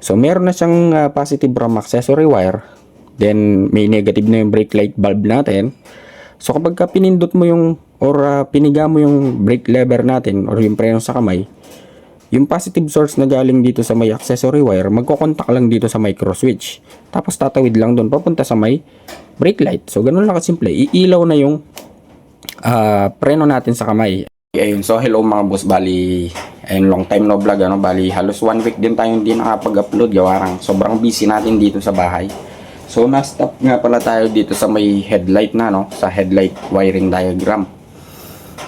So meron na siyang positive RAM accessory wire. Then may negative na yung brake light bulb natin. So kapag pinindot mo yung or piniga mo yung brake lever natin or yung preno sa kamay, yung positive source na galing dito sa may accessory wire, magkocontact lang dito sa micro switch. Tapos tatawid lang doon papunta sa may brake light. So ganun lang kasimple. Iilaw na yung preno natin sa kamay. Ayun, so hello mga boss, bali ayun, long time no vlog, bali halos 1 week din tayo hindi nakapag-upload gawarang sobrang busy natin dito sa bahay. So na-stop nga pala tayo dito sa may headlight na, sa headlight wiring diagram.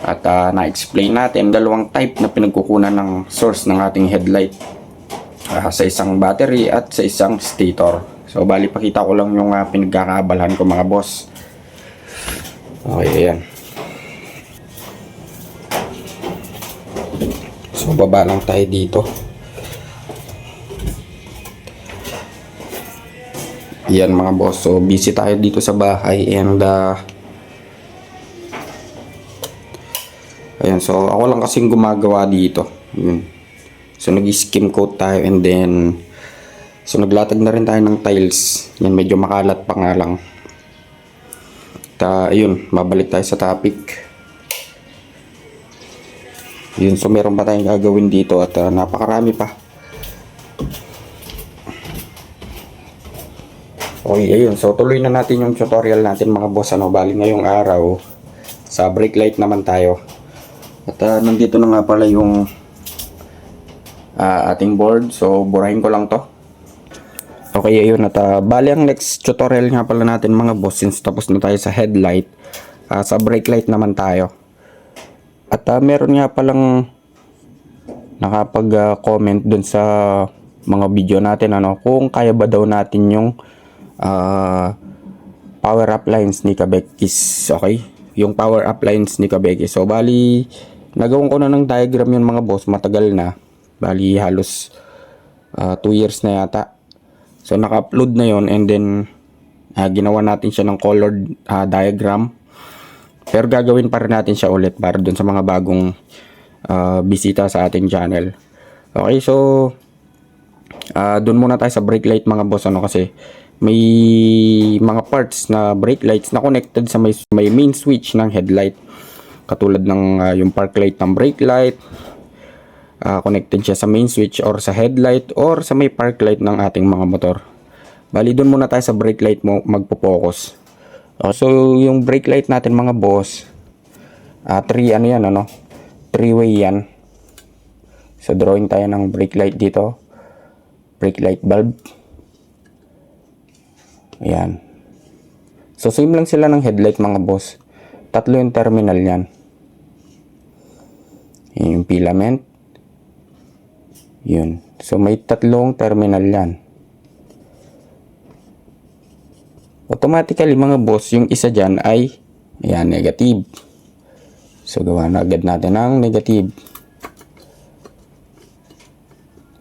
At na-explain natin dalawang type na pinagkukunan ng source ng ating headlight, sa isang battery at sa isang stator. So bali pakita ko lang yung pinagkakaabalahan ko mga boss. Okay, ayan. So baba lang tayo dito. Yan mga boss. So busy tayo dito sa bahay and ayan, so ako lang kasing gumagawa dito. Yun. So nag-skim coat tayo and then so naglatag na rin tayo ng tiles. Yan, medyo makalat pa nga lang. Ayun, mabalik tayo sa topic. Yun, so meron pa tayong gagawin dito at napakarami pa. Okay, ayun. So tuloy na natin yung tutorial natin mga boss. Bali ngayong araw sa brake light naman tayo. At nandito na nga pala yung ating board. So burahin ko lang to. Okay, ayun. At bali ang next tutorial nga pala natin mga boss, since tapos na tayo sa headlight, sa brake light naman tayo. At meron nga palang nakapag-comment dun sa mga video natin kung kaya ba daw natin yung power up lines ni Kabekis. Okay? Yung power up lines ni Kabekis. So bali nagawin ko na ng diagram yun mga boss, matagal na. Bali halos 2 years na yata. So naka-upload na yon and then ginawa natin siya ng colored diagram. Pero gagawin pa rin natin siya ulit para dun sa mga bagong bisita sa ating channel. Okay, so dun muna tayo sa brake light mga boss, kasi may mga parts na brake lights na connected sa may main switch ng headlight. Katulad ng yung park light ng brake light, connected siya sa main switch or sa headlight or sa may park light ng ating mga motor. Bali dun muna tayo sa brake light mo magpo-focus. So yung brake light natin mga boss, 3 3-way yan. So drawing tayo ng brake light dito, brake light bulb. Ayan. So same lang sila ng headlight mga boss. 3 yung terminal yan. Yung filament. Yun. So may 3 terminal yan. Automatically mga boss, yung isa dyan ay ayan, negative. So gawa na agad natin ng negative.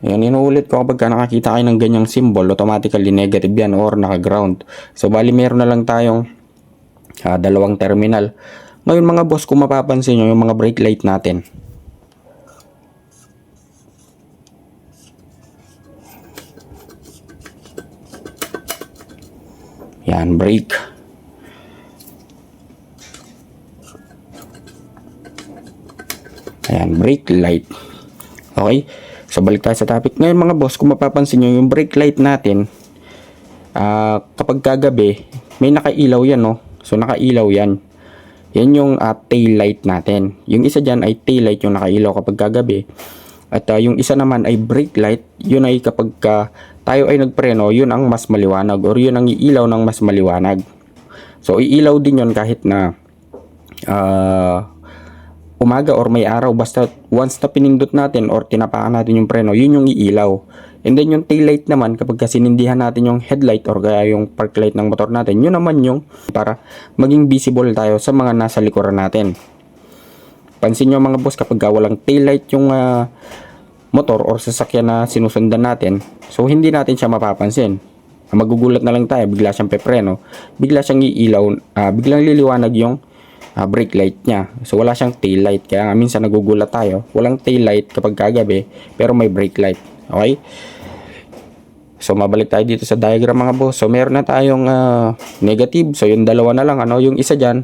Ayan, inuulit ko kapag nakakita kayo ng ganyang symbol, automatically negative yan or naka-ground. So bali meron na lang tayong 2 terminal. Ngayon mga boss, kung mapapansin nyo yung mga brake light natin, yan, brake. Ayan, brake light. Okay? So, balik tayo sa topic. Ngayon mga boss, kung mapapansin nyo, yung brake light natin, kapag kagabi, may nakailaw yan, So, nakailaw yan. Yan yung tail light natin. Yung isa dyan ay tail light yung nakailaw kapag kagabi. At yung isa naman ay brake light. Yun ay kapag tayo ay nagpreno, yun ang mas maliwanag or yun ang iilaw ng mas maliwanag. So iilaw din yun kahit na umaga or may araw, basta once na pinindot natin or tinapakan natin yung preno, yun yung iilaw. And then yung tail light naman, kapag sinindihan natin yung headlight or kaya yung park light ng motor natin, yun naman yung para maging visible tayo sa mga nasa likuran natin. Pansin nyo mga boss, kapag walang tail light yung motor or sasakyan na sinusundan natin, so hindi natin siya mapapansin. Magugulat na lang tayo, bigla siyang pepreno, bigla siyang iilaw, biglang liliwanag yung brake light niya. So wala siyang tail light, kaya nga minsan nagugulat tayo, walang tail light kapag kagabi pero may brake light. Okay? So mabalik tayo dito sa diagram mga boss. So meron na tayong negative. So yung dalawa na lang, ano, yung isa diyan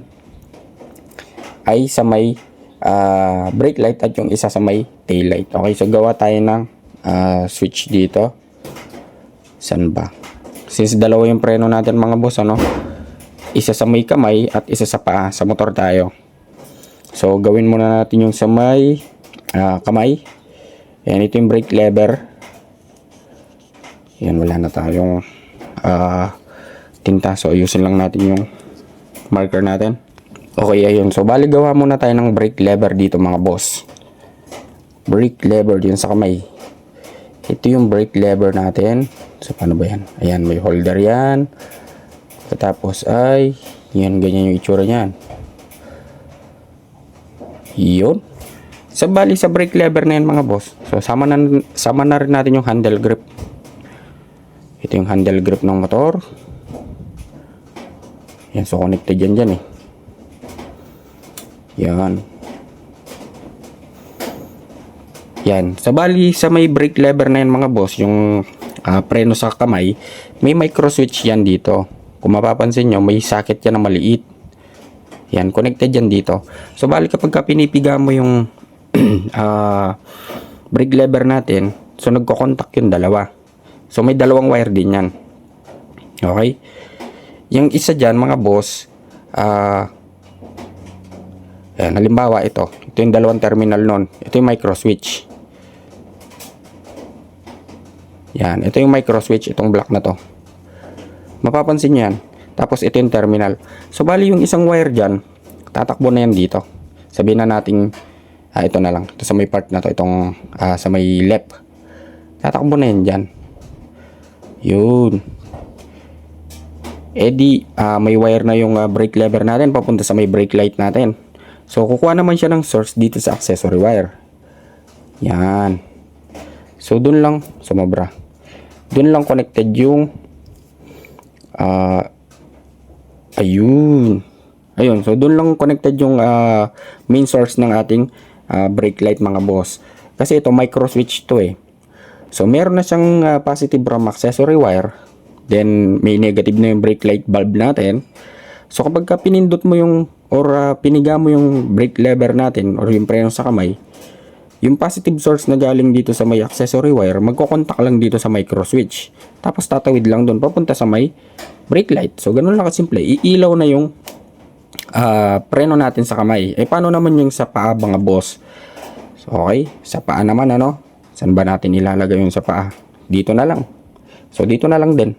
ay sa may brake light at yung isa sa may tail light. Okay, so gawa tayo ng switch dito. Saan ba? Since dalawa yung preno natin mga boss, ano? Isa sa may kamay at isa sa paa. Sa motor tayo. So gawin muna natin yung sa may kamay. Ayan, ito yung brake lever. Yan, wala na tayong tinta. So, ayusin lang natin yung marker natin. Okay, ayun. So, bali gawa muna tayo ng brake lever dito mga boss. Brake lever yun sa kamay. Ito yung brake lever natin. So, paano ba yan? Ayan, may holder yan. Tapos ay, yan, ganyan yung itsura niyan. Yun. So, bali sa brake lever na yan mga boss. So, sama na rin natin yung handle grip. Ito yung handle grip ng motor. Yan, so connected yan dyan eh. Yan. Yan. So, bali sa may brake lever na yan mga boss, yung preno sa kamay, may micro switch yan dito. Kung mapapansin nyo, may socket yan na maliit. Yan, connected yan dito. So, bali kapag pinipiga mo yung brake lever natin, so nagko-contact yung dalawa. So, may dalawang wire din yan. Okay? Yung isa dyan, mga boss, ayan, halimbawa, ito yung dalawang terminal nun. Ito yung micro switch. Yan, ito yung micro switch, itong block na to. Mapapansin nyo yan. Tapos, ito yung terminal. So, bali yung isang wire dyan, tatakbo na yan dito. Sabihin na natin, ito na lang. Ito sa may part na to, itong sa may left. Tatakbo na yan dyan. Yun. May wire na yung brake lever natin papunta sa may brake light natin. So, kukuha naman siya ng source dito sa accessory wire. Yan. So, dun lang, sumobra. Dun lang connected yung ayun. Ayun, so dun lang connected yung main source ng ating brake light mga boss. Kasi ito micro switch to eh. So meron na siyang positive from accessory wire. Then may negative na yung brake light bulb natin. So kapag pinindot mo yung or piniga mo yung brake lever natin or yung preno sa kamay, yung positive source na galing dito sa may accessory wire, magko-contact lang dito sa micro switch. Tapos tatawid lang doon papunta sa may brake light. So ganun lang kasimple. Iilaw na yung preno natin sa kamay. Eh paano naman yung sa paa mga boss? So, okay, sa paa naman ano? Saan ba natin ilalagay yung sa paa? Dito na lang. So dito na lang din.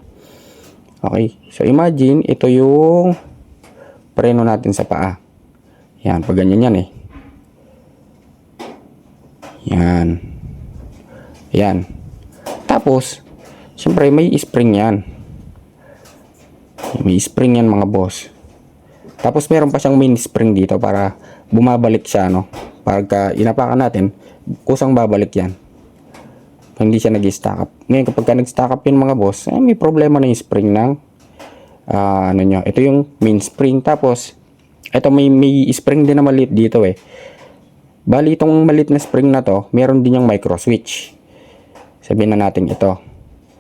Okay. So imagine ito yung preno natin sa paa. Yan, pag ganyan yan eh. Yan. Yan. Tapos syempre may spring yan. May spring yan mga boss. Tapos meron pa siyang main spring dito para bumabalik siya, no? Pagka inapakan natin, kusang babalik yan. Hindi siya nag-stack up. Ngayon kapag nag-stack up yun mga boss, may problema na yung spring ng ano nyo. Ito yung main spring. Tapos ito may spring din na maliit dito eh. Bali itong maliit na spring na to, meron din yung micro switch. Sabihin na natin ito.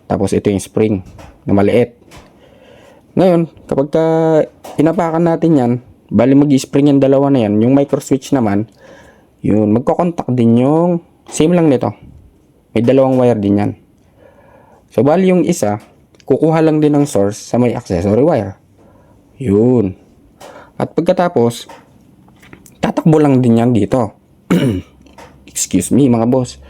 Tapos ito yung spring na maliit. Ngayon, kapag inapakan natin yan, bali mag-spring yung dalawa na yan, yung micro switch naman, yun, magko-contact din yung, same lang nito. May dalawang wire din yan. So, bali yung isa, kukuha lang din ng source sa may accessory wire. Yun. At pagkatapos, tatakbo lang din yan dito. Excuse me, mga boss.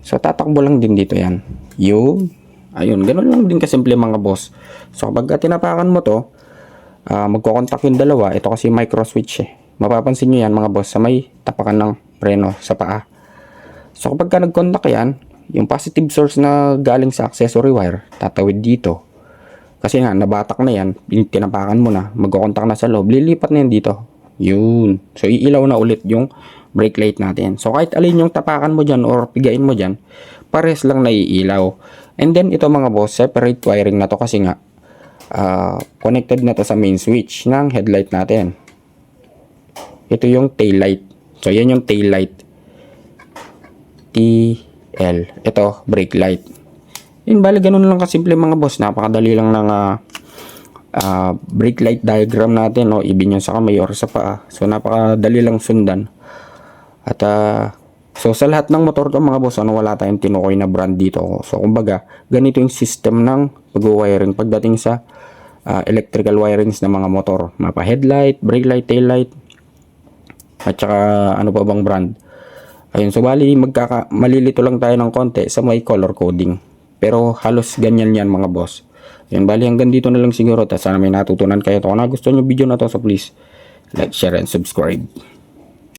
So, tatakbo lang din dito yan. Yun. Ayun, ganun lang din kasimple mga boss. So kapag tinapakan mo to, magko-contact yung dalawa. Ito kasi micro switch eh. Mapapansin nyo yan mga boss sa may tapakan ng preno sa paa. So kapag nag-contact yan, yung positive source na galing sa accessory wire, tatawid dito. Kasi nga, nabatak na yan, tinapakan mo na, magko-contact na sa loob, lilipat na yan dito. Yun. So iilaw na ulit yung brake light natin. So kahit alin yung tapakan mo dyan or pigain mo dyan, pares lang na iilaw. And then ito mga boss, separate wiring na to kasi nga connected na to sa main switch ng headlight natin. Ito yung tail light. So yan yung tail light. TL. Ito brake light. Yun, bali ganun lang kasimple mga boss. Napakadali lang ng brake light diagram natin, no? Ibin yan sa kamay or sa paa. So napakadali lang sundan. At so sa lahat ng motor to mga boss, wala tayong tinukoy na brand dito. So kumbaga, ganito yung system ng pag-wiring pagdating sa electrical wirings ng mga motor. Mapa headlight, brake light, tail light, at saka ano pa bang brand. Ayun, so bali malilito lang tayo ng konti sa may color coding. Pero halos ganyan yan mga boss. Ayun, bali hanggang dito na lang siguro. Sana may natutunan kayo. Kung gusto nyo video na to, so please like, share, and subscribe.